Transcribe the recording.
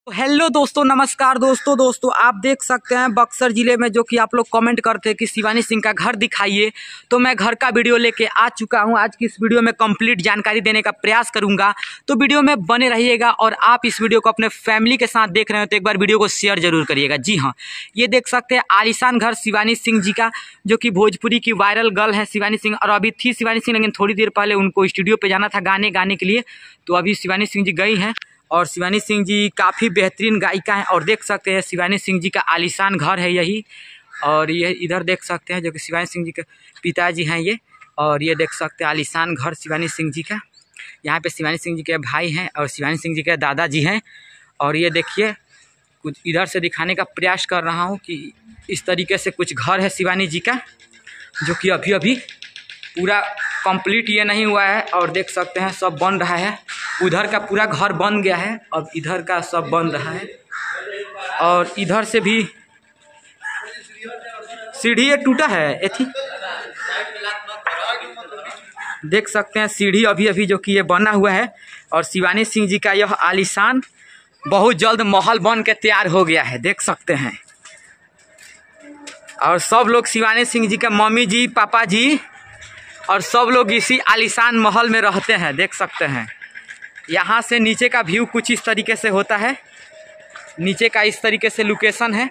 Hello दोस्तों, नमस्कार दोस्तों आप देख सकते हैं बक्सर ज़िले में जो कि आप लोग कमेंट करते हैं कि शिवानी सिंह का घर दिखाइए, तो मैं घर का वीडियो लेके आ चुका हूं। आज की इस वीडियो में कंप्लीट जानकारी देने का प्रयास करूंगा, तो वीडियो में बने रहिएगा। और आप इस वीडियो को अपने फैमिली के साथ देख रहे हो तो एक बार वीडियो को शेयर जरूर करिएगा। जी हाँ, ये देख सकते हैं आलीशान घर शिवानी सिंह जी का, जो कि भोजपुरी की वायरल गर्ल है शिवानी सिंह। और अभी थी शिवानी सिंह, लेकिन थोड़ी देर पहले उनको स्टूडियो पर जाना था गाने गाने के लिए, तो अभी शिवानी सिंह जी गई हैं। और शिवानी सिंह जी काफ़ी बेहतरीन गायिका हैं। और देख सकते हैं शिवानी सिंह जी का आलीशान घर है यही। और ये इधर देख सकते हैं जो कि शिवानी सिंह जी के पिताजी हैं ये। और ये देख सकते हैं आलीशान घर शिवानी सिंह जी का। यहाँ पे शिवानी सिंह जी के भाई हैं और शिवानी सिंह जी के दादाजी हैं। और ये देखिए, कुछ इधर से दिखाने का प्रयास कर रहा हूँ कि इस तरीके से कुछ घर है शिवानी जी का, जो कि अभी अभी पूरा कंप्लीट ये नहीं हुआ है। और देख सकते हैं सब बन रहा है। उधर का पूरा घर बन गया है, अब इधर का सब बन रहा है। और इधर से भी सीढ़ी ये टूटा है एथी, देख सकते हैं सीढ़ी अभी अभी जो कि ये बना हुआ है। और शिवानी सिंह जी का यह आलीशान बहुत जल्द महल बन के तैयार हो गया है, देख सकते हैं। और सब लोग शिवानी सिंह जी के मम्मी जी, पापा जी और सब लोग इसी आलीशान महल में रहते हैं, देख सकते हैं। यहाँ से नीचे का व्यू कुछ इस तरीके से होता है, नीचे का इस तरीके से लोकेशन है।